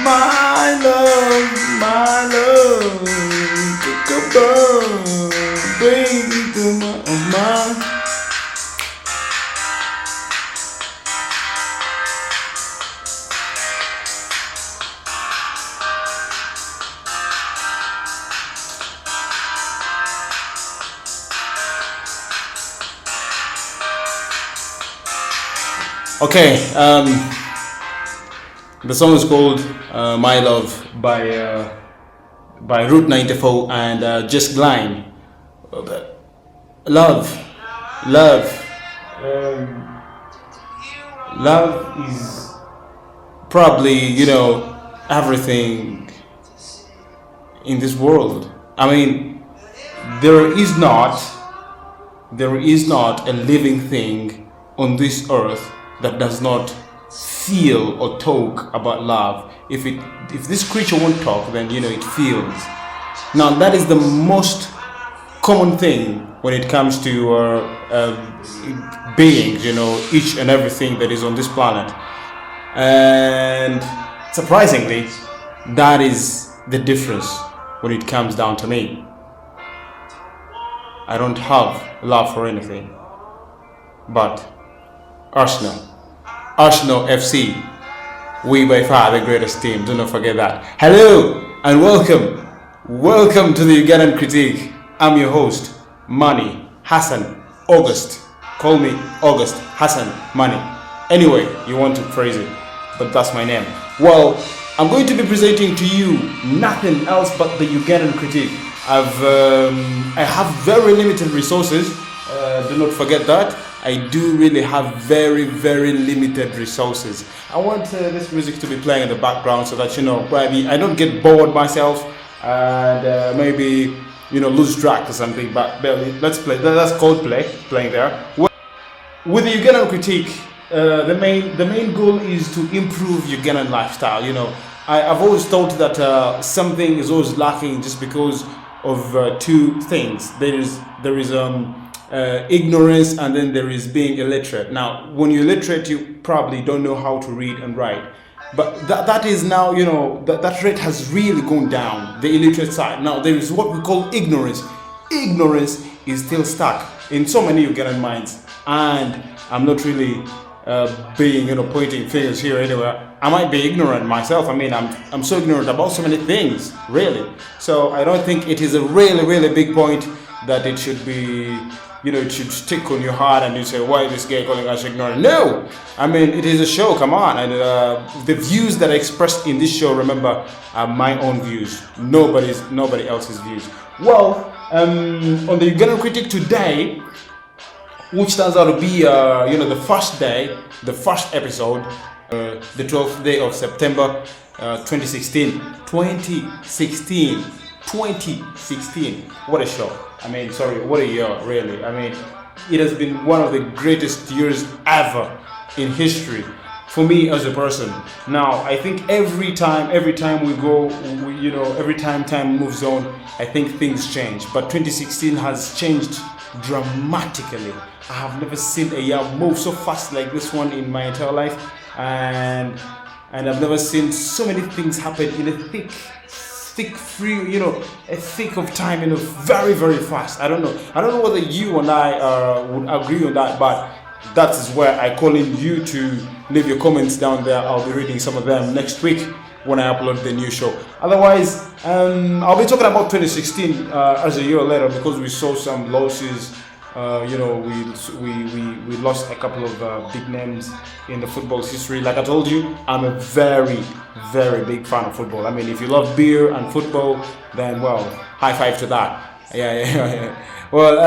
my love, take a burn, bring it to my. Okay, the song is called "My Love" by Route 94 and Just Glime. Love, love, um, love is probably everything in this world. I mean, there is not a living thing on this earth that does not feel or talk about love. If this creature won't talk, then it feels. Now that is the most common thing when it comes to beings, each and everything that is on this planet. And surprisingly, that is the difference when it comes down to me. I don't have love for anything but Arsenal FC, we by far the greatest team, do not forget that. Hello and welcome to the Ugandan Critic. I'm your host, Mani Hassan August. Call me August Hassan Mani. Anyway, you want to phrase it, but that's my name. Well, I'm going to be presenting to you nothing else but the Ugandan Critic. I have very limited resources. Do not forget that. I do really have very limited resources. I want this music to be playing in the background so that maybe I don't get bored myself and maybe lose track or something. But let's play. That's Coldplay playing there. With the Ugandan Critique, the main goal is to improve Ugandan lifestyle. I've always thought that something is always lacking just because of two things. There is ignorance, and then there is being illiterate. Now, when you're illiterate, you probably don't know how to read and write. But that is now, that rate has really gone down, the illiterate side. Now, there is what we call ignorance. Ignorance is still stuck in so many Ugandan minds. And I'm not really being, pointing fingers here anywhere. I might be ignorant myself. I mean, I'm so ignorant about so many things, really. So I don't think it is a really big point that it should be, it should stick on your heart and you say, why is this guy calling us ignorant? No! I mean, it is a show, come on. And the views that are expressed in this show, remember, are my own views. Nobody else's views. Well, on the Ugandan Critic today, which turns out to be, the first episode, the 12th day of September, 2016. 2016. What a show. I mean, sorry, what a year, really. I mean, it has been one of the greatest years ever in history for me as a person. Now, I think every time we go, every time moves on, I think things change. But 2016 has changed dramatically. I have never seen a year move so fast like this one in my entire life, and I've never seen so many things happen in a thick of time, very fast. I don't know whether you and I would agree on that, but that is where I call in you to leave your comments down there. I'll be reading some of them next week when I upload the new show. Otherwise, I'll be talking about 2016 as a year later, because we saw some losses. We lost a couple of big names in the football history. Like I told you, I'm a very big fan of football. I mean, if you love beer and football, then well, high five to that. Yeah. Well,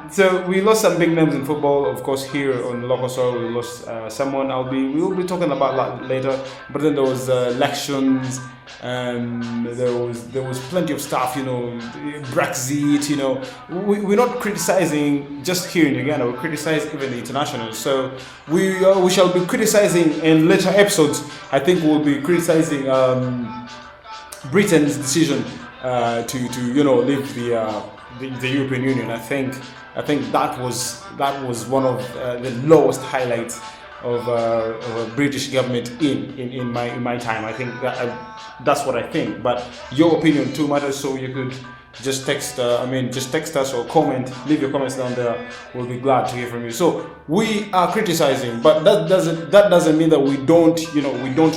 so we lost some big names in football, of course. Here on local soil, we lost someone. We will be talking about that later. But then there was elections. There was plenty of stuff, Brexit. We're not criticizing just here in Uganda. We criticize even the international. So we shall be criticizing in later episodes. I think we'll be criticizing Britain's decision to leave the European Union. I think that was one of the lowest highlights of a British government in my time. I think that's what I think. But your opinion too matters, so you could just text. Just text us or comment. Leave your comments down there. We'll be glad to hear from you. So we are criticizing, but that doesn't mean that we don't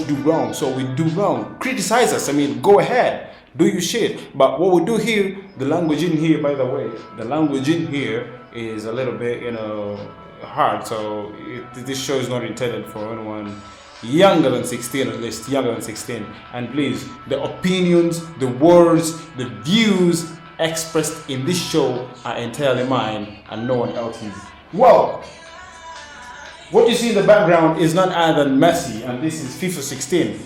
do wrong. So we do wrong. Criticize us. Go ahead. Do your shit. But what we do here, the language in here, by the way, the language in here is a little bit, hard. So this show is not intended for anyone younger than 16, at least younger than 16. And please, the opinions, the words, the views expressed in this show are entirely mine and no one else's. Well, what you see in the background is none other than Messi, and this is FIFA 16.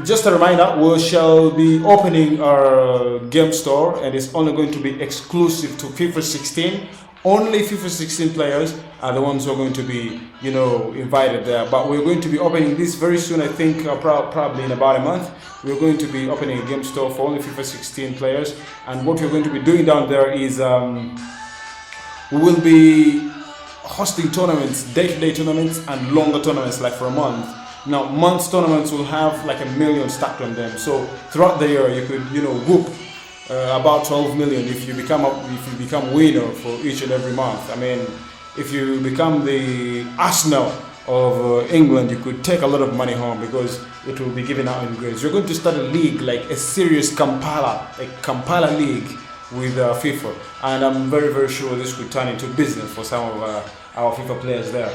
Just a reminder, we shall be opening our game store, and it's only going to be exclusive to FIFA 16. Only FIFA 16 players are the ones who are going to be, invited there. But we're going to be opening this very soon. I think probably in about a month. We're going to be opening a game store for only FIFA 16 players. And what we're going to be doing down there is we will be hosting tournaments, day-to-day tournaments, and longer tournaments, like for a month. Now, months tournaments will have like 1 million stacked on them. So throughout the year, you could, whoop about 12 million if you become winner for each and every month. If you become the Arsenal of England, you could take a lot of money home because it will be given out in grades. You're going to start a league, like a serious Kampala league with FIFA, and I'm very, very sure this could turn into business for some of our FIFA players there.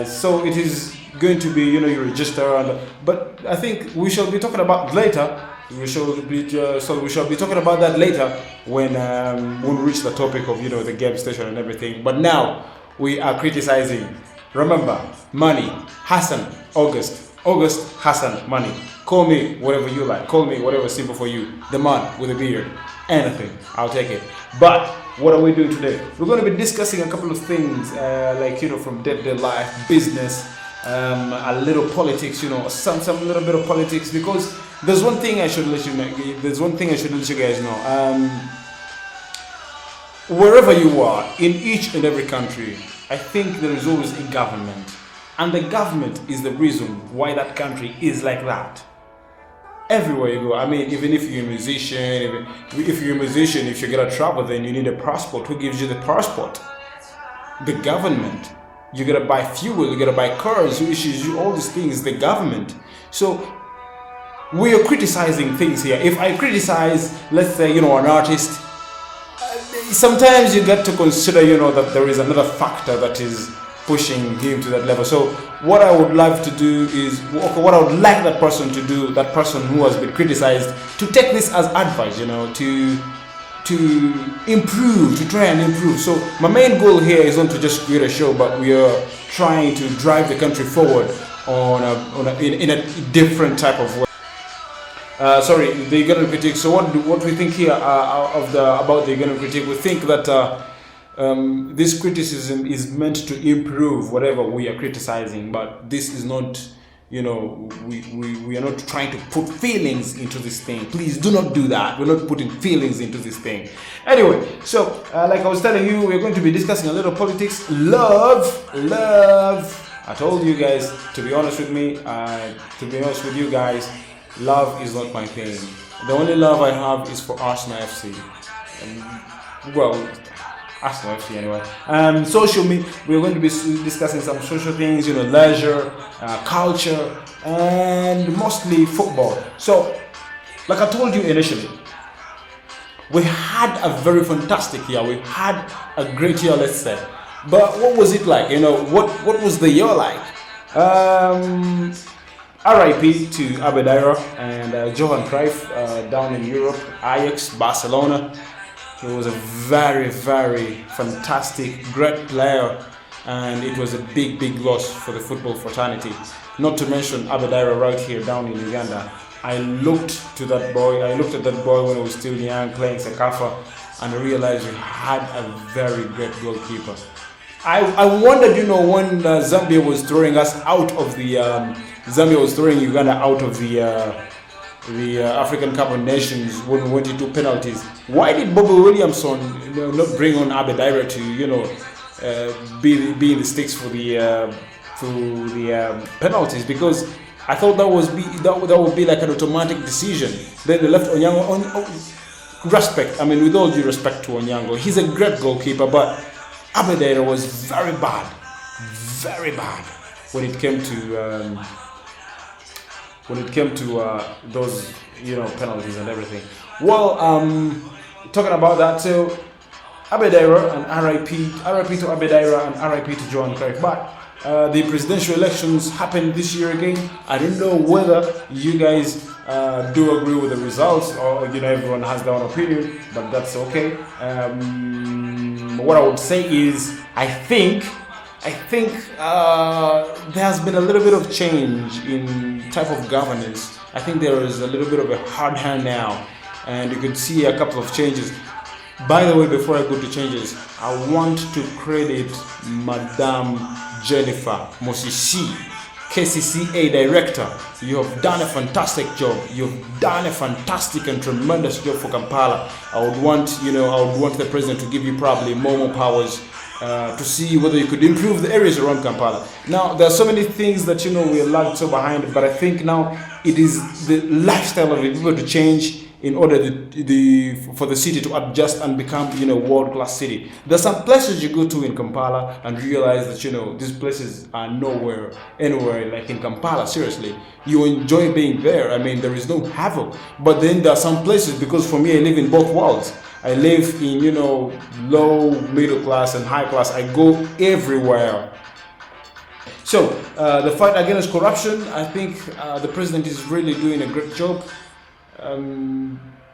So it is going to be, you register, but I think we shall be talking about later. We shall be talking about that later when we reach the topic of the game station and everything. But now we are criticizing. Remember, Money, Hassan, August, Hassan, Money. Call me whatever you like. Call me whatever is simple for you. The man with a beard, anything, I'll take it. But what are we doing today? We're going to be discussing a couple of things from day-to-day life, business, a little politics, some little bit of politics, because there's one thing I should let you know. There's one thing I should let you guys know. Wherever you are, in each and every country, I think there is always a government, and the government is the reason why that country is like that. Everywhere you go, even if you're a musician, if you gotta travel, then you need a passport. Who gives you the passport? The government. You gotta buy fuel, you gotta buy cars, who issues you all these things? The government. So we are criticizing things here. If I criticize, let's say, an artist, sometimes you get to consider, that there is another factor that is pushing him to that level. So what I would love to do is, what I would like that person to do, that person who has been criticized, to take this as advice, to improve, to try and improve. So my main goal here is not to just create a show, but we are trying to drive the country forward in a different type of way. The Ugandan Critic. So what we think here about the Ugandan Critic, we think that this criticism is meant to improve whatever we are criticizing, but this is not, we are not trying to put feelings into this thing. Please do not do that. We're not putting feelings into this thing. Anyway, so like I was telling you, we're going to be discussing a little politics. Love. I told you guys, to be honest with you guys, love is not my thing. The only love I have is for Arsenal FC. Arsenal FC anyway. Social media, we're going to be discussing some social things, leisure, culture, and mostly football. So, like I told you initially, we had a very fantastic year. We had a great year, let's say. But what was it like? What was the year like? RIP to Abedira and Johan Cruyff down in Europe, Ajax, Barcelona. He was a very, very fantastic, great player, and it was a big, big loss for the football fraternity. Not to mention Abedira right here down in Uganda. I looked at that boy when he was still young, playing Sekafa, and I realized we had a very great goalkeeper. I wondered, when Zambia was throwing us out of the Zambia was throwing Uganda out of the African Cup of Nations when we went into penalties. Why did Bobby Williamson not bring on Abedira to be in the sticks for the penalties, because I thought that would be like an automatic decision. Then they left Onyango on respect. I mean, with all due respect to Onyango, he's a great goalkeeper, but Abedera was very bad when it came to those penalties and everything. Well, talking about that, so Abedera and RIP to Abedera and RIP to Joan Craig. But the presidential elections happened this year again. I don't know whether you guys do agree with the results, or everyone has their own opinion, but that's okay. What I would say is I think there has been a little bit of change in type of governance. I think there is a little bit of a hard hand now, and you could see a couple of changes. By the way, before I go to changes, I want to credit Madame Jennifer Mosisi, KCCA Director. You have done a fantastic job. You've done a fantastic and tremendous job for Kampala. I would want the president to give you probably more powers to see whether you could improve the areas around Kampala. Now, there are so many things that we are lagged so behind, but I think now it is the lifestyle of the people to change in order for the city to adjust and become world-class city. There's some places you go to in Kampala and realize that these places are anywhere like in Kampala. Seriously, you enjoy being there. I mean, there is no havoc. But then there are some places, because for me, I live in both worlds. I live in low, middle class and high class. I go everywhere. So the fight against corruption, I think the president is really doing a great job.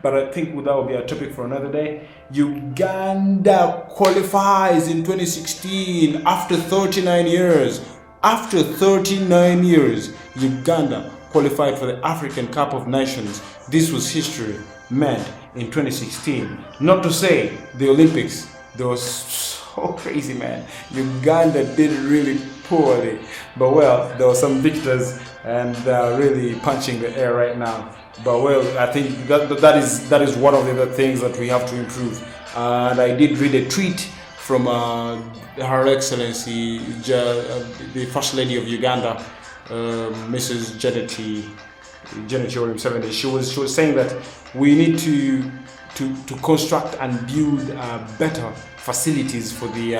But I think that will be a topic for another day. Uganda qualifies in 2016 after 39 years. After 39 years, Uganda qualified for the African Cup of Nations. This was history made in 2016. Not to say the Olympics, they were so crazy, man. Uganda did really poorly, but well, there were some victors, and they're really punching the air right now. But well, I think that is one of the other things that we have to improve. And I did read a tweet from Her Excellency, the First Lady of Uganda, Mrs. Janet Yoweri Museveni. She was saying that we need to construct and build better facilities for the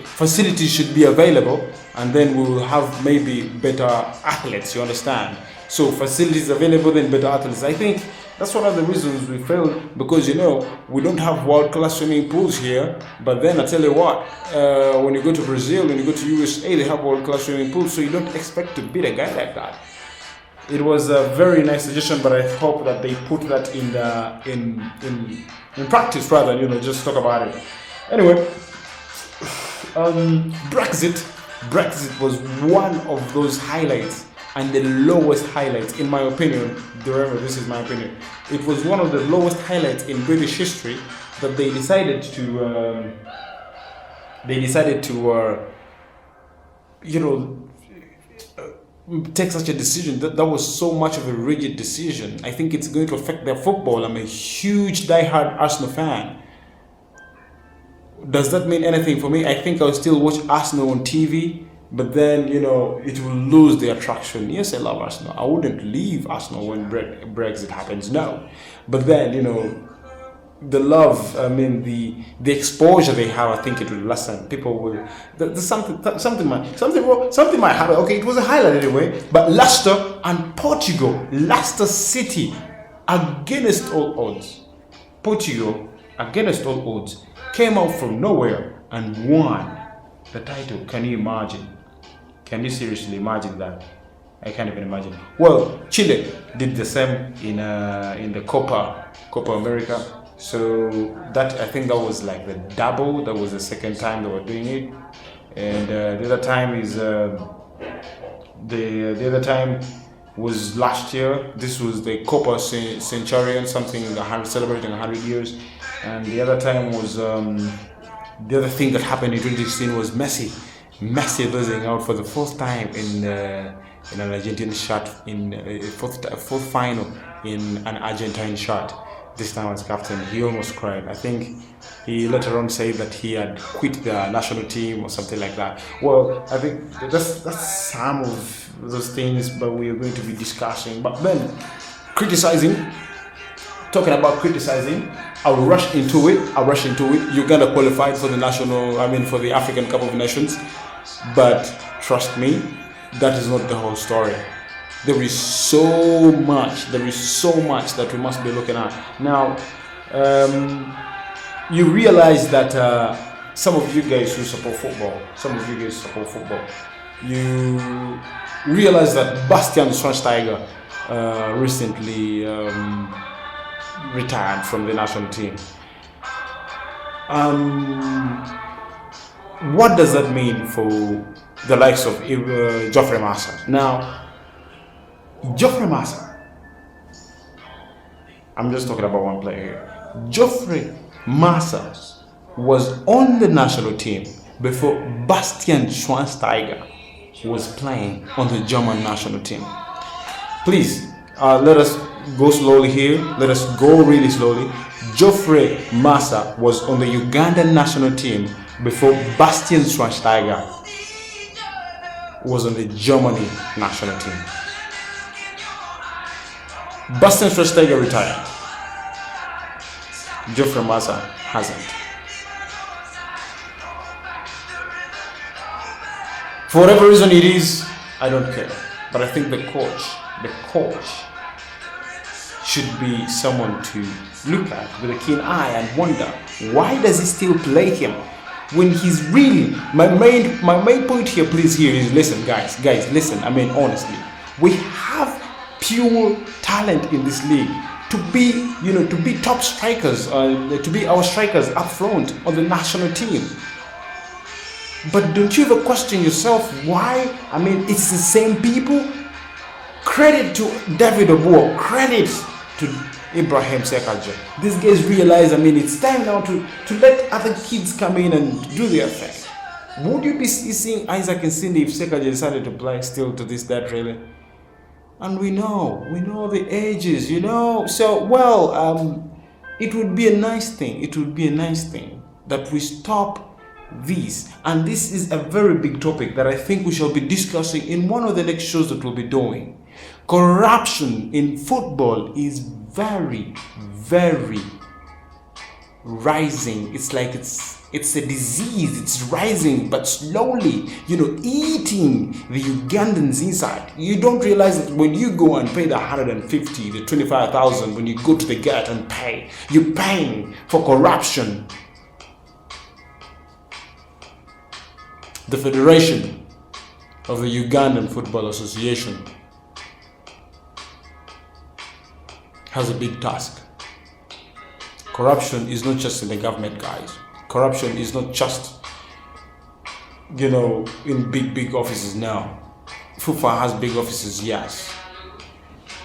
facilities should be available, and then we will have maybe better athletes, you understand? So facilities available, then better athletes. I think that's one of the reasons we failed, because we don't have world-class swimming pools here. But then I tell you what, when you go to Brazil, when you go to USA, they have world-class swimming pools, so you don't expect to beat a guy like that. It was a very nice suggestion, but I hope that they put that in practice rather than just talk about it. Anyway, Brexit was one of those highlights, and the lowest highlights, in my opinion. Remember, this is my opinion. It was one of the lowest highlights in British history that they decided to take such a decision. That was so much of a rigid decision. I think it's going to affect their football. I'm a huge die-hard Arsenal fan. Does that mean anything for me? I think I'll still watch Arsenal on TV, but then it will lose the attraction. Yes, I love Arsenal. I wouldn't leave Arsenal when Brexit happens, no. But then the love, the exposure they have, I think it will lessen. People will. There's something might happen. Okay, it was a highlight anyway. But Leicester and Portugal, Leicester City, against all odds, Portugal against all odds, came out from nowhere and won the title. Can you imagine? Can you seriously imagine that? I can't even imagine. Well, Chile did the same in the Copa America. So that, I think that was like the double. That was the second time they were doing it, and the other time is the other time was last year. This was the Copa Centurion, something celebrating 100 years, and the other time was the other thing that happened in 2016 was Messi losing out for the fourth time in an Argentine shirt, in a fourth final in an Argentine shirt. this time as captain, he almost cried. I think he later on said that he had quit the national team or something like that. Well, I think that's some of those things, but we are going to be discussing. But then, talking about criticizing, I'll rush into it. Uganda qualified for the for the African Cup of Nations, but trust me, that is not the whole story. There is so much that we must be looking at. Now, you realize that some of you guys who support football, you realize that Bastian Schweinsteiger recently retired from the national team. What does that mean for the likes of Geoffrey Massa? Now, Geoffrey Massa, I'm just talking about one player here. Geoffrey Massa was on the national team before Bastian Schweinsteiger was playing on the German national team. Please, let us go slowly here. Let us go really slowly. Geoffrey Massa was on the Ugandan national team before Bastian Schweinsteiger was on the Germany national team. Bastian Schweinsteiger retired. Geoffrey Massa hasn't. For whatever reason it is, I don't care. But I think the coach should be someone to look at with a keen eye and wonder, why does he still play him when he's really my main point here, please, here is, listen, guys, listen. I mean, honestly, we have pure talent in this league to be top strikers, to be our strikers up front on the national team. But don't you ever question yourself why? I mean, it's the same people. Credit to David Obuo, credit to Ibrahim Sekaja. These guys realize, I mean, it's time now to let other kids come in and do their thing. Would you be seeing Isaac and Cindy if Sekaja decided to play still to this day, really? And we know the ages, So, well, it would be a nice thing. That we stop this. And this is a very big topic that I think we shall be discussing in one of the next shows that we'll be doing. Corruption in football is very, very rising. It's like it's a disease. It's rising, but slowly, eating the Ugandans inside. You don't realize that when you go and pay the 150, the 25,000, when you go to the gate and pay, you're paying for corruption. The Federation of the Ugandan Football Association has a big task. Corruption is not just in the government, guys. Corruption is not just, in big offices now. FIFA has big offices, yes.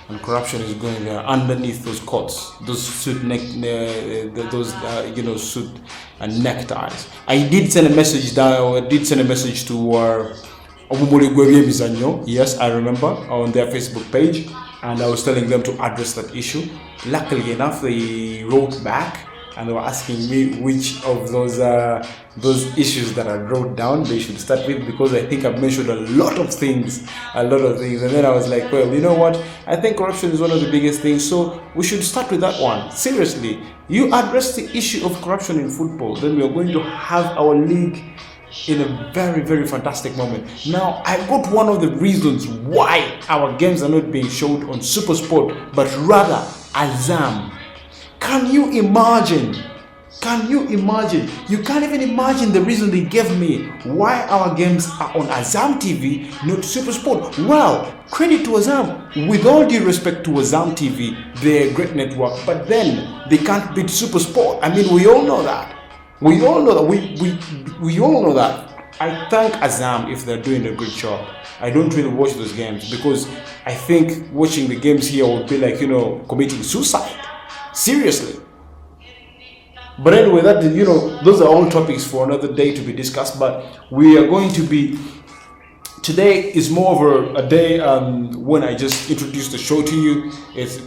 And corruption is going there underneath those coats, those suit and neckties. I did send a message to Omumuli Gwebye Bizanyo. Yes, I remember, on their Facebook page, and I was telling them to address that issue. Luckily enough, they wrote back and they were asking me which of those issues that I wrote down they should start with, because I think I've mentioned a lot of things. And then I was like, well, you know what? I think corruption is one of the biggest things, so we should start with that one. Seriously, you address the issue of corruption in football, then we are going to have our league in a very, very fantastic moment. Now, I got one of the reasons why our games are not being showed on Super Sport, but rather Azam. Can you imagine? You can't even imagine the reason they gave me why our games are on Azam TV, not Super Sport. Well, credit to Azam. With all due respect to Azam TV, they're a great network, but then they can't beat Super Sport. I mean, we all know that. We all know that. I thank Azam if they're doing a good job. I don't really watch those games because I think watching the games here would be like, committing suicide. Seriously. But anyway, those are all topics for another day to be discussed. But we are going to be Today is more of a day when I just introduced the show to you.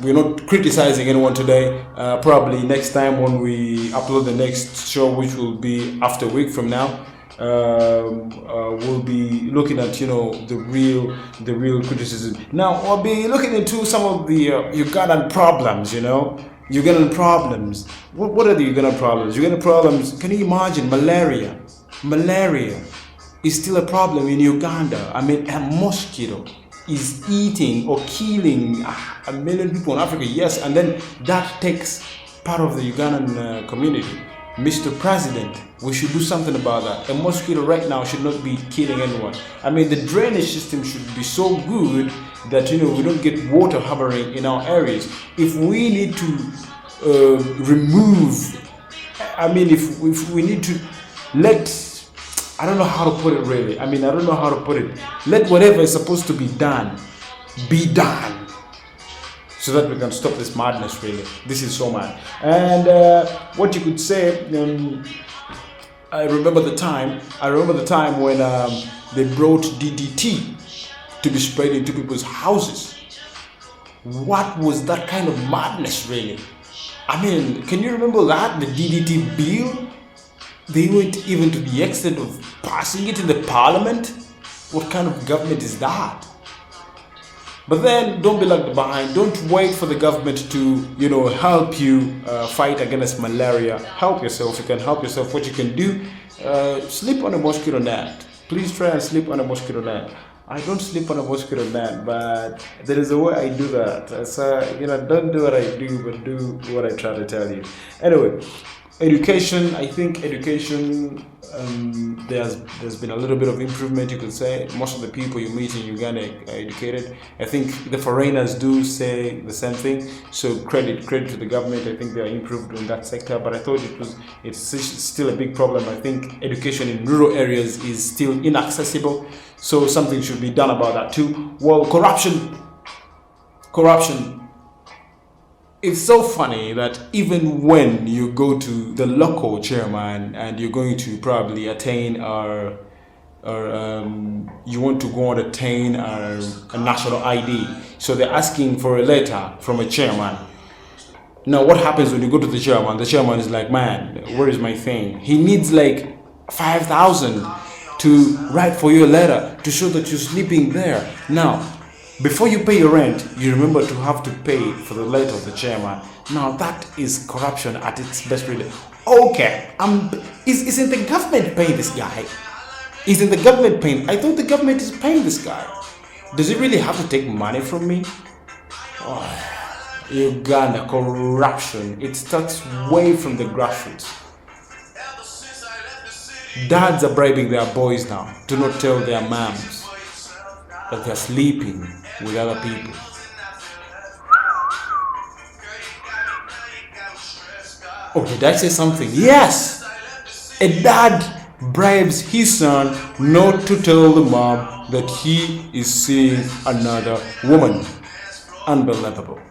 We're not criticizing anyone today. Probably next time when we upload the next show, which will be after a week from now, we'll be looking at the real criticism. Now I'll be looking into some of the Ugandan problems. Ugandan problems. What are the Ugandan problems? Ugandan problems. Can you imagine malaria? Malaria is still a problem in Uganda. I mean, a mosquito is eating or killing a million people in Africa, yes, and then that takes part of the Ugandan community. Mr. President, we should do something about that. A mosquito right now should not be killing anyone. I mean, the drainage system should be so good that we don't get water harboring in our areas. If we need to remove, I mean, if we need to let, I don't know how to put it really. I mean, I don't know how to put it. Let whatever is supposed to be done, so that we can stop this madness really. This is so mad. And what you could say, I remember the time when they brought DDT to be sprayed into people's houses. What was that kind of madness really? I mean, can you remember that? The DDT bill? They went even to the extent of passing it in the parliament. What kind of government is that? But then don't be lagged behind. Don't wait for the government to help you fight against malaria. Help yourself. You can help yourself. What you can do, sleep on a mosquito net. Please try and sleep on a mosquito net. I don't sleep on a mosquito net, but there is a way I do that. So don't do what I do, but do what I try to tell you. Anyway, education. I think education. There's been a little bit of improvement, you could say. Most of the people you meet in Uganda are educated. I think the foreigners do say the same thing. So credit to the government. I think they are improved in that sector. But I thought it's still a big problem. I think education in rural areas is still inaccessible. So something should be done about that too. Well, corruption. It's so funny that even when you go to the local chairman and you're going to probably attain you want to go and attain a national ID, so they're asking for a letter from a chairman. Now what happens when you go to the chairman? The chairman is like, man, where is my thing? He needs like 5,000 to write for you a letter to show that you're sleeping there. Now before you pay your rent, you remember to have to pay for the letter of the chairman. Now that is corruption at its best really. Okay, isn't the government paying this guy? Isn't the government paying? I thought the government is paying this guy. Does it really have to take money from me? Oh, Uganda, corruption. It starts way from the grassroots. Dads are bribing their boys now to not tell their moms that they're sleeping with other people. Oh, did I say something? Yes! A dad bribes his son not to tell the mom that he is seeing another woman. Unbelievable.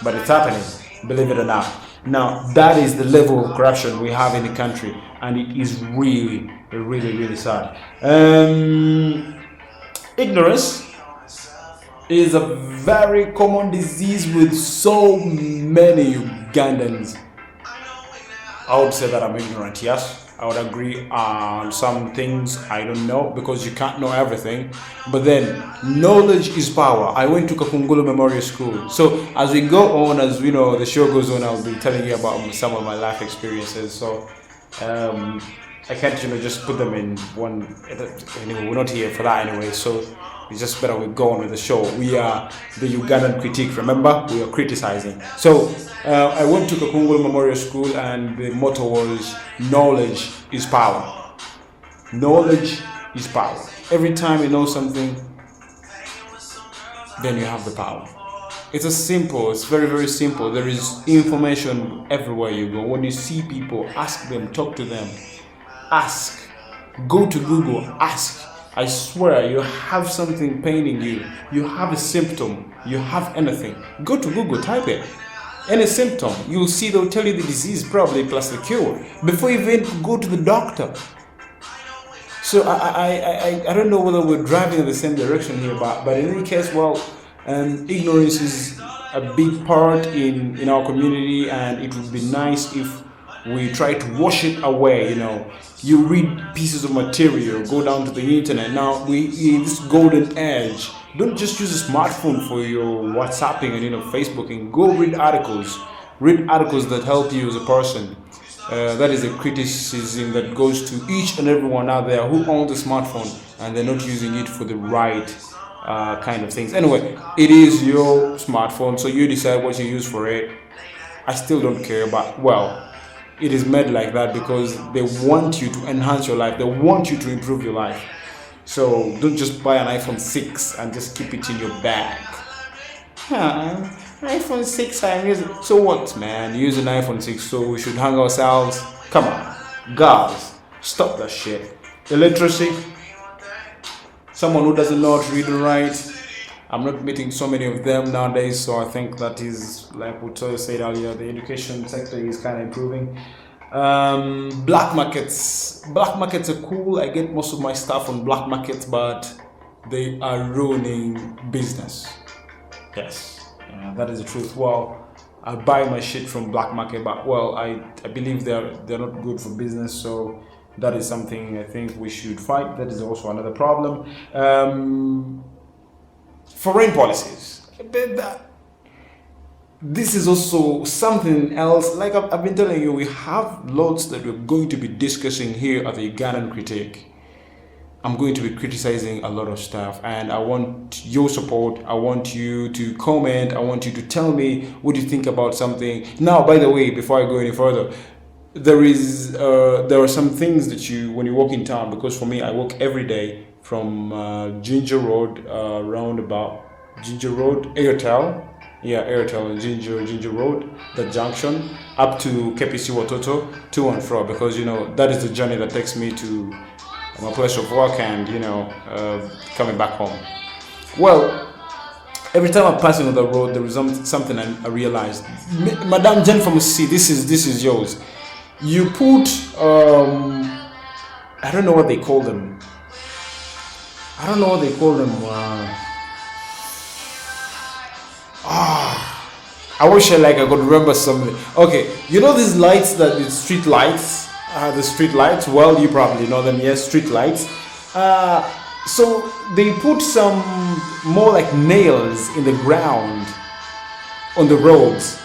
But it's happening, believe it or not. Now, that is the level of corruption we have in the country, and it is really, really, really sad. Ignorance is a very common disease with so many Ugandans. I would say that I'm ignorant, yes. I would agree on some things I don't know, because you can't know everything. But then, knowledge is power. I went to Kakungulu Memorial School. So as we go on, as we know, the show goes on, I'll be telling you about some of my life experiences. So I can't just put them in one. Anyway, we're not here for that anyway, so it's just better we go on with the show. We are the Ugandan Critic, remember? We are criticizing. So I went to Kakungulu Memorial School, and the motto was, knowledge is power. Knowledge is power. Every time you know something, then you have the power. It's very, very simple. There is information everywhere you go. When you see people, ask them, talk to them. Ask. Go to Google, ask. I swear, you have something paining you. You have a symptom. You have anything. Go to Google, type it. Any symptom. You'll see they'll tell you the disease probably plus the cure. Before you even go to the doctor. So I don't know whether we're driving in the same direction here, but in any case, well, ignorance is a big part in our community, and it would be nice if we try to wash it away. You know, you read pieces of material, go down to the internet. Now we in this golden age. Don't just use a smartphone for your WhatsApping and Facebooking. Go read articles. Read articles that help you as a person. That is a criticism that goes to each and everyone out there who owns a smartphone and they're not using it for the right kind of things. Anyway, it is your smartphone, so you decide what you use for it. I still don't care, but well, it is made like that because they want you to enhance your life. They want you to improve your life. So don't just buy an iPhone 6 and just keep it in your bag. Huh, iPhone 6 I'm using. So what, man? You use an iPhone 6, so we should hang ourselves? Come on. Guys, stop that shit. Illiteracy. Someone who doesn't know how to read and write. I'm not meeting so many of them nowadays, so I think that is, like what I said earlier, the education sector is kind of improving. Black markets. Black markets are cool. I get most of my stuff on black markets, but they are ruining business. Yes, that is the truth. Well, I buy my shit from black market, but well, I believe they're not good for business. So that is something I think we should fight. That is also another problem. Foreign policies. This is also something else. Like I've been telling you, we have lots that we're going to be discussing here at the Ugandan Critic. I'm going to be criticizing a lot of stuff, and I want your support. I want you to comment. I want you to tell me what you think about something. Now, by the way, before I go any further, there are some things that when you walk in town, because for me, I walk every day from Ginger Road, roundabout Ginger Road, Airtel, Airtel, Ginger Road, the junction, up to KPC Watoto, to and fro, because that is the journey that takes me to my place of work and coming back home. Well, every time I'm passing on the road, there is something I realized. Madam Jennifer must see, this is yours. You put I don't know what they call them. I wish I could remember something. Okay, these lights, the street lights. The street lights, well, you probably know them. Yes, street lights. So they put some more like nails in the ground on the roads,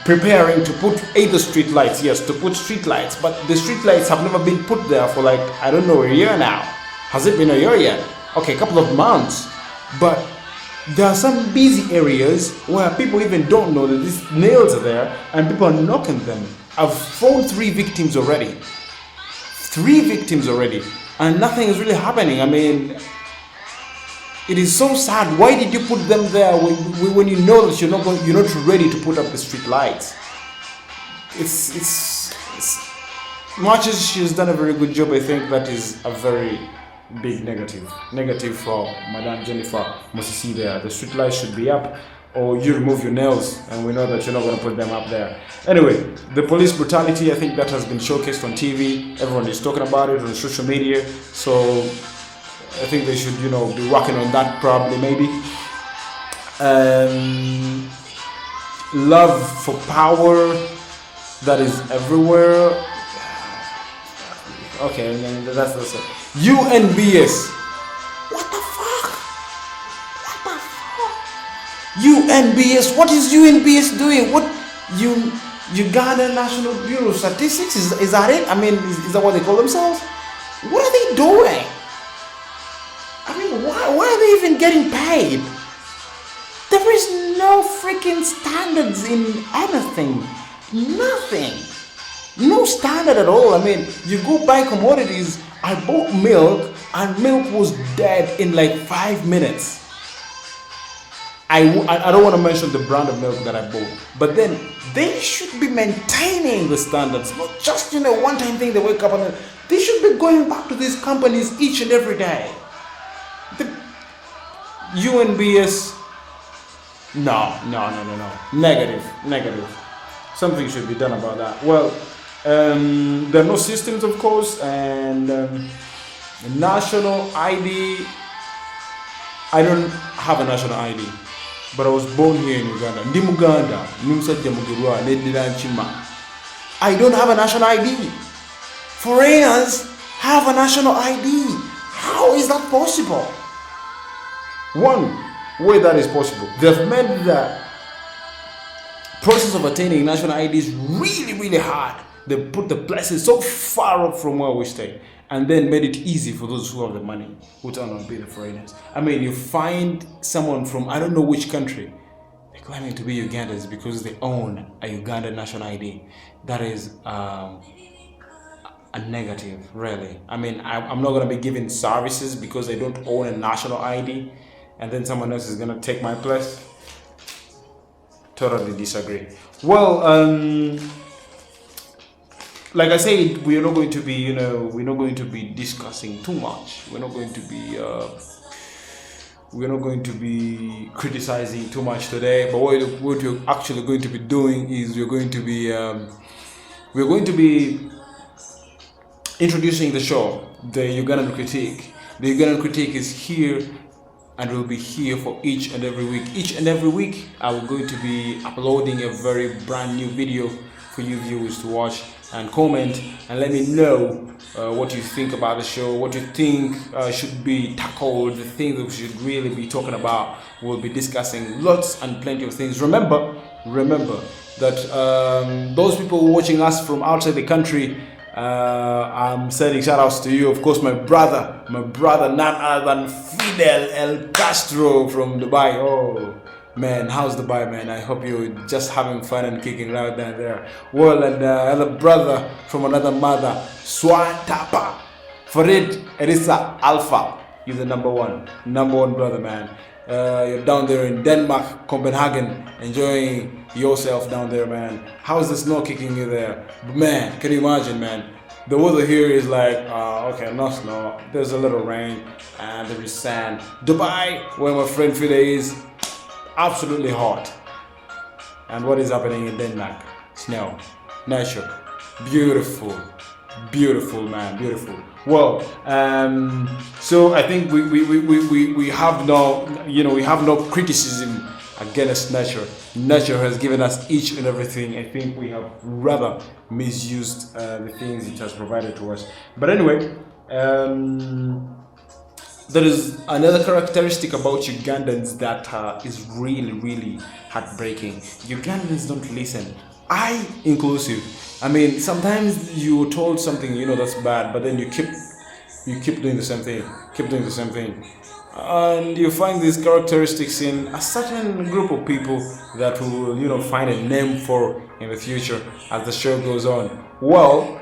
preparing to put either street lights. Yes, to put street lights, but the street lights have never been put there for I don't know, a year now. Has it been a year yet? Okay, a couple of months. But there are some busy areas where people even don't know that these nails are there, and people are knocking them. I've found 3 victims already. 3 victims already, and nothing is really happening. I mean, it is so sad. Why did you put them there when you know that you're not ready to put up the street lights? It's much as she's done a very good job, I think that is a very big negative for Madame Jennifer Mosisi there. The street lights should be up, or you remove your nails, and we know that you're not going to put them up there. Anyway, the police brutality, I think that has been showcased on TV. Everyone is talking about it on social media, so I think they should, be working on that probably, maybe. Love for power, that is everywhere. Okay, that's it. UNBS. What the fuck? UNBS. What is UNBS doing? What Uganda National Bureau of Statistics? Is that it? I mean, is that what they call themselves? What are they doing? I mean, why are they even getting paid? There is no freaking standards in anything. Nothing. No standard at all. I mean, you go buy commodities. I bought milk, and milk was dead in 5 minutes. I don't want to mention the brand of milk that I bought, but then they should be maintaining the standards, not just one-time thing. They wake up and they should be going back to these companies each and every day. The UNBS, no, negative. Something should be done about that. Well, there are no systems, of course, and National ID. I don't have a national ID, but I was born here in Uganda. Ndi Muganda, Nimsajja Mugirwa, Nedira Chima. I don't have a national ID. Foreigners have a national ID. How is that possible? One way that is possible, they've made the process of attaining national ID is really, really hard. They put the places so far up from where we stay, and then made it easy for those who have the money, who turn out to be the foreigners. I mean, you find someone from I don't know which country, they're claiming to be Ugandans because they own a Ugandan national ID. That is a negative, really. I mean, I'm not going to be given services because I don't own a national ID, and then someone else is going to take my place. Totally disagree. Well, like I said, we are not going to be, we're not going to be discussing too much. We're not going to be criticizing too much today. But what we're actually going to be doing is we're going to be introducing the show, the Ugandan Critic. The Ugandan Critic is here and will be here for each and every week. Each and every week, I'm going to be uploading a very brand new video for you viewers to watch and comment and let me know what you think about the show, what you think should be tackled, the things that we should really be talking about. We'll be discussing lots and plenty of things. Remember that those people watching us from outside the country, I'm sending shout outs to you. Of course, my brother, none other than Fidel El Castro from Dubai. Oh man, how's Dubai, man? I hope you're just having fun and kicking around down there. Well, and other brother from another mother, Swan Tapa, Farid Erisa Alpha. You're the number one brother, man. You're down there in Denmark, Copenhagen, enjoying yourself down there, man. How's the snow kicking you there? Man, can you imagine, man? The weather here is like, okay, no snow, there's a little rain, and there is sand. Dubai, where my friend Fide is, absolutely hot. And what is happening in Denmark? Snow, nature, beautiful, man, beautiful. Well, so I think we have no, we have no criticism against nature. Nature has given us each and everything. I think we have rather misused the things it has provided to us. But anyway, there is another characteristic about Ugandans that is really, really heartbreaking. Ugandans don't listen. I inclusive. I mean, sometimes you're told something, that's bad, but then you keep doing the same thing, and you find these characteristics in a certain group of people that will, find a name for in the future as the show goes on. Well,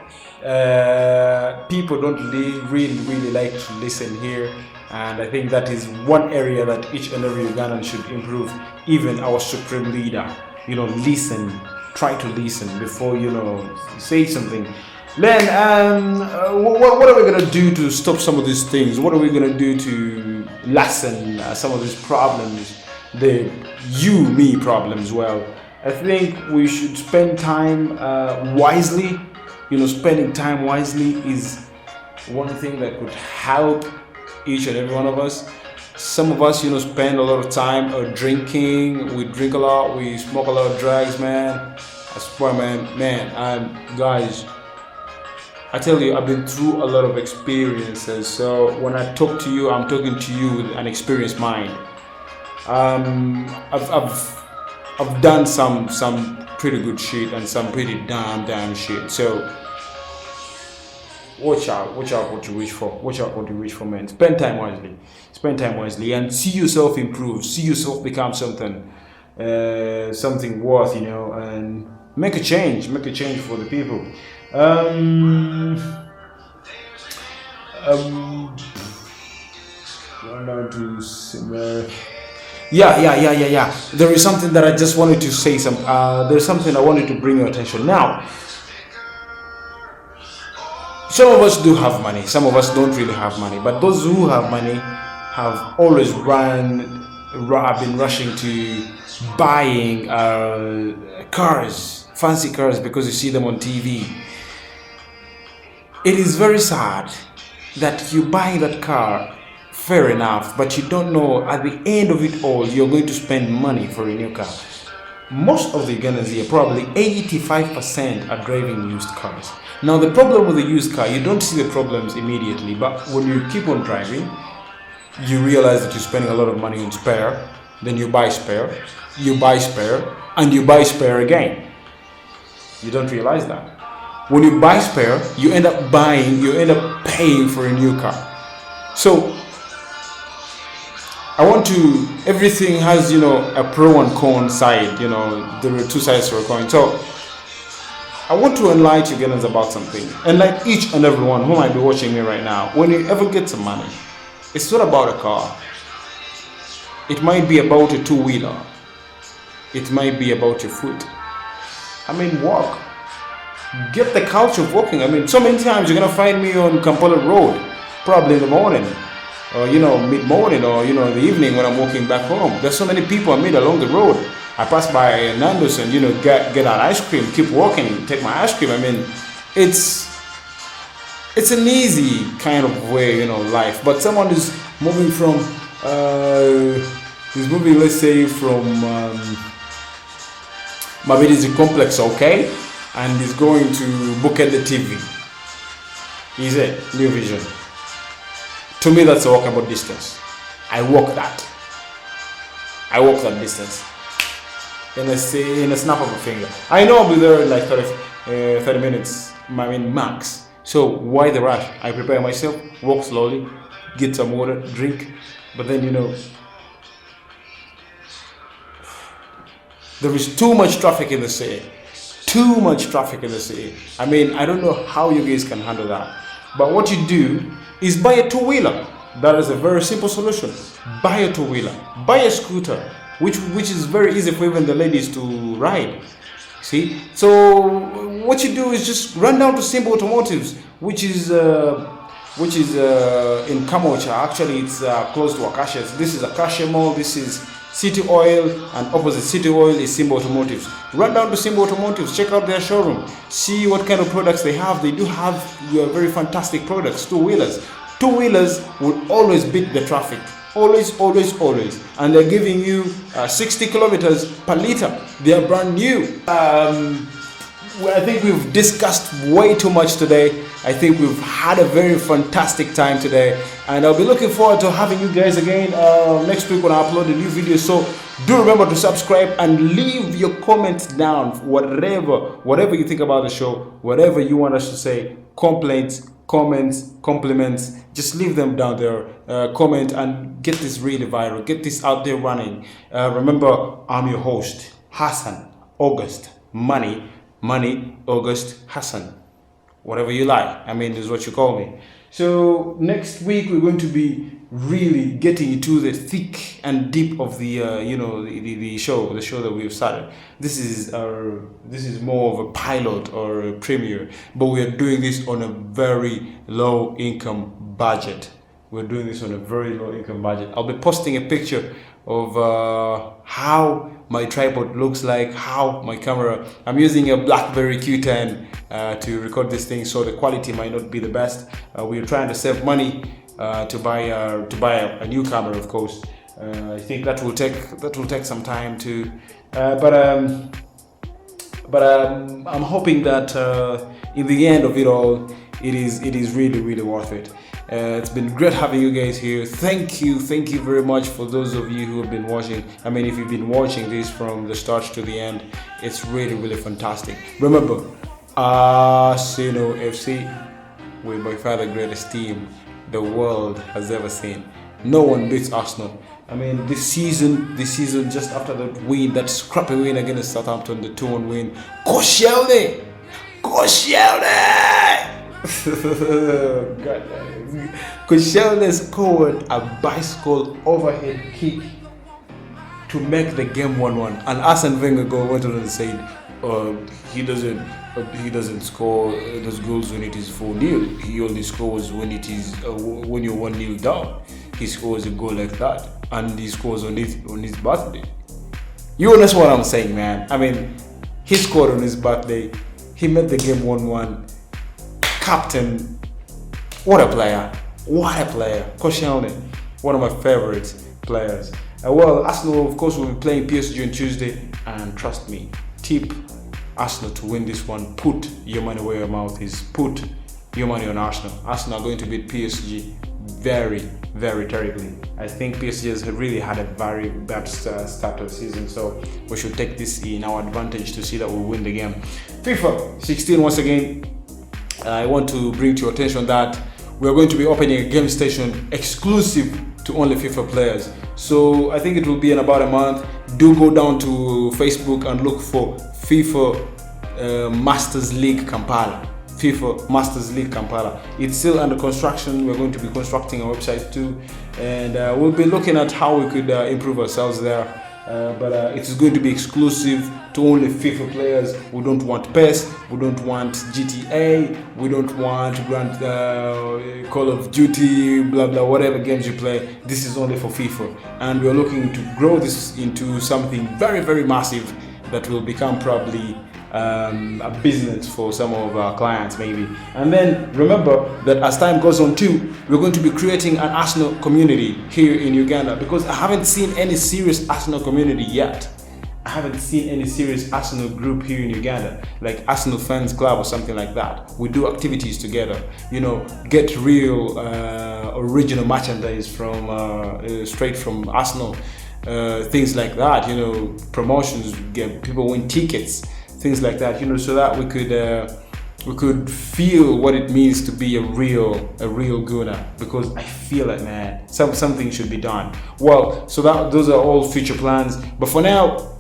people don't really like to listen here, and I think that is one area that each and every Ugandan should improve. Even our supreme leader, listen. Try to listen before say something. Then what are we gonna do to stop some of these things? What are we gonna do to lessen some of these problems, the me problems? Well, I think we should spend time wisely. Spending time wisely is one thing that could help each and every one of us. Some of us, spend a lot of time drinking. We drink a lot. We smoke a lot of drugs, man. I swear, man. And guys, I tell you, I've been through a lot of experiences. So when I talk to you, I'm talking to you with an experienced mind. I've done some pretty good shit and some pretty damn shit. So watch out what you wish for. Man. Spend time wisely and see yourself improve, see yourself become something worth, and make a change for the people. Yeah. There is something that I just wanted to say. There's something I wanted to bring your attention now. Some of us do have money, some of us don't really have money, but those who have money have always been rushing to buying cars, fancy cars, because you see them on TV. It is very sad that you buy that car, fair enough, but you don't know at the end of it all you're going to spend money for a new car. Most of the Ugandans here, probably 85%, are driving used cars. Now the problem with the used car, you don't see the problems immediately, but when you keep on driving, you realize that you're spending a lot of money on spare, then you buy spare, and you buy spare again. You don't realize that. When you buy spare, you end up paying for a new car. So everything has, a pro and con side, there are two sides to a coin. So I want to enlighten Ugandans about something. Enlighten each and everyone who might be watching me right now. When you ever get some money, it's not about a car. It might be about a two-wheeler. It might be about your foot. Walk. Get the culture of walking. So many times you're going to find me on Kampala Road, probably in the morning, or, mid-morning, or, in the evening when I'm walking back home. There's so many people I meet along the road. I pass by Nando's and, get an ice cream, keep walking, take my ice cream. It's an easy kind of way, life. But someone is moving from, let's say, from Mabirizi complex, okay? And he's going to book at the TV. Is it New Vision? To me, that's a walkable distance. I walk that distance in a snap of a finger. I know I'll be there in like 30 minutes, max. So why the rush? I prepare myself, walk slowly, get some water, drink, but then there is too much traffic in the city. Too much traffic in the city. I don't know how you guys can handle that. But what you do is buy a two-wheeler. That is a very simple solution. Buy a two-wheeler. Buy a scooter, which is very easy for even the ladies to ride. See? So what you do is just run down to Simba Automotives, which is in Kamocha. Actually, it's close to Acacia. This is Acacia Mall. This is City Oil, and opposite City Oil is Simba Automotives. Run down to Simba Automotives, check out their showroom, see what kind of products they have. They do have very fantastic products, two-wheelers. Two-wheelers would always beat the traffic. Always, always, always. And they're giving you 60 kilometers per liter. They are brand new. I think we've discussed way too much today. I think we've had a very fantastic time today, and I'll be looking forward to having you guys again next week when I upload a new video. So do remember to subscribe and leave your comments down, whatever you think about the show, whatever you want us to say, complaints, comments, compliments, just leave them down there. Comment and get this really viral, get this out there running. Remember, I'm your host, Hassan August Money, August Hassan. Whatever you like. This is what you call me. So next week we're going to be really getting into the thick and deep of the the show that we've started. This is more of a pilot or a premiere, but we are doing this on a very low income budget. I'll be posting a picture of how my tripod looks like, how my camera. I'm using a BlackBerry Q10 to record this thing, so the quality might not be the best. We're trying to save money to buy a new camera, of course. I think that will take some time to, but I'm hoping that in the end of it all, it is really, really worth it. It's been great having you guys here. Thank you very much for those of you who have been watching. If you've been watching this from the start to the end, it's really, really fantastic. Remember, Arsenal FC, we're by far the greatest team the world has ever seen. No one beats Arsenal. This season, just after that win, that scrappy win against Southampton, the 2-1 win, Koscielny! God, Koscielny scored a bicycle overhead kick to make the game 1-1, and Arsene Wenger went on and said, he doesn't score those goals when it is 4-0. He only scores when it is when you're 1-0 down. He scores a goal like that, and he scores on his birthday. You understand what I'm saying, man? He scored on his birthday. He made the game 1-1. Captain, what a player. What a player, Koscielny, one of my favorite players. Well, Arsenal, of course, will be playing PSG on Tuesday, and trust me, tip Arsenal to win this one. Put your money where your mouth is. Put your money on Arsenal. Arsenal are going to beat PSG very, very terribly. I think PSG has really had a very bad start of the season, so we should take this in our advantage to see that we win the game. FIFA 16, once again, I want to bring to your attention that we're going to be opening a game station exclusive to only FIFA players. So I think it will be in about a month. Do go down to Facebook and look for FIFA Masters League Kampala. FIFA Masters League Kampala. It's still under construction. We're going to be constructing a website too, and we'll be looking at how we could improve ourselves there. But it's going to be exclusive to only FIFA players. We don't want PES, we don't want GTA, we don't want Call of Duty, blah blah, whatever games you play. This is only for FIFA, and we're looking to grow this into something very, very massive that will become probably a business for some of our clients maybe. And then remember that as time goes on too, we're going to be creating an Arsenal community here in Uganda, because I haven't seen any serious Arsenal community yet. I haven't seen any serious Arsenal group here in Uganda, like Arsenal Fans Club or something like that. We do activities together, you know, get real original merchandise from straight from Arsenal, things like that, you know, promotions, get people win tickets, things like that, you know, so that we could feel what it means to be a real Guna, because I feel like, man, something should be done. Well, so those are all future plans, but for now,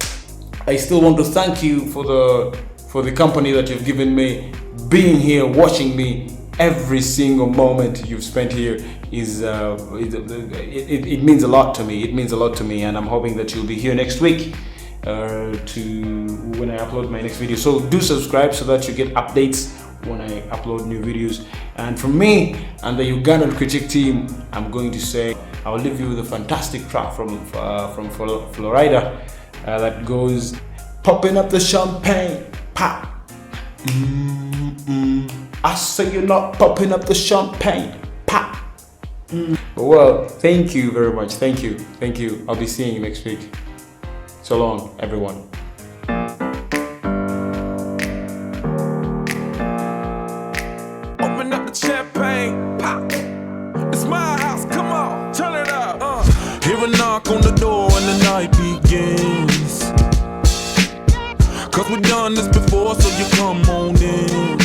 I still want to thank you for the company that you've given me. Being here, watching me, every single moment you've spent here is it means a lot to me. It means a lot to me, and I'm hoping that you'll be here next week to when I upload my next video. So do subscribe so that you get updates when I upload new videos. And from me and the Ugandan Critic team, I'm going to say I'll leave you with a fantastic track from Florida that goes, popping up the champagne, pop. I say you're not popping up the champagne, pop. Well, thank you very much. Thank you. I'll be seeing you next week. So long, everyone. Open up the champagne, pop. It's my house, come on, turn it up. Hear a knock on the door and the night begins. Cause we've done this before, so you come on in.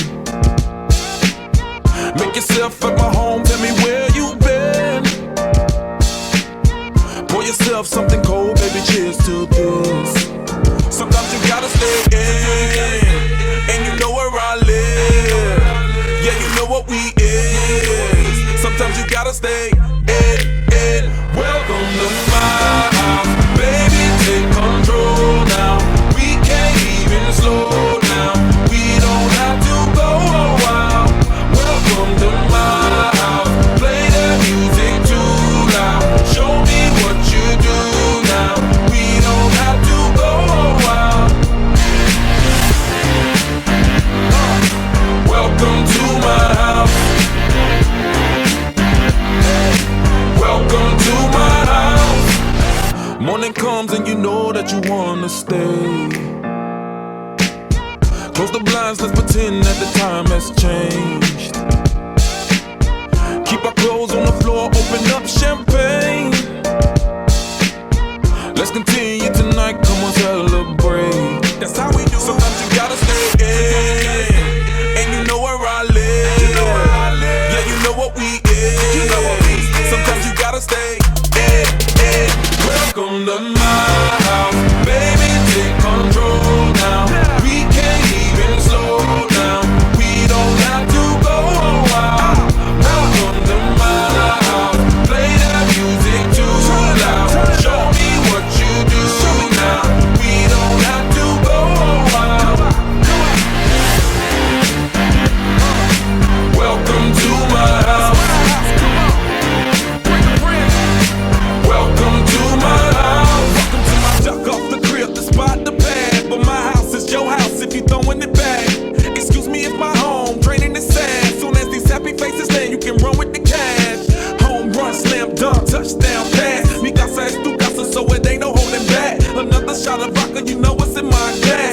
Make yourself at my home, tell me where you been. Pour yourself something cold, baby, cheers to this. Sometimes you gotta stay in, and you know where I live. Yeah, you know what we is. Sometimes you gotta stay in. Welcome to my house, baby, take control now. We can't even slow down. We don't have to go a while. Welcome to my house, play the music too loud. Show me what you do now. We don't have to go a while. Welcome to my house. Welcome to my house. Morning comes and you know that you wanna stay. Close the blinds, let's pretend that the time has changed. Keep our clothes on the floor, open up champagne. Let's continue tonight, come on, celebrate. That's how we do. Sometimes you gotta stay in, and you know where I live. Yeah, you know what we is. Sometimes you gotta stay in. Welcome to my house, baby, take control now. We can't even slow down. We don't have to go a while. Welcome to my house, play that slam dunk, touchdown pass. Mi casa es tu casa, so it ain't no holding back. Another shot of vodka, you know what's in my glass.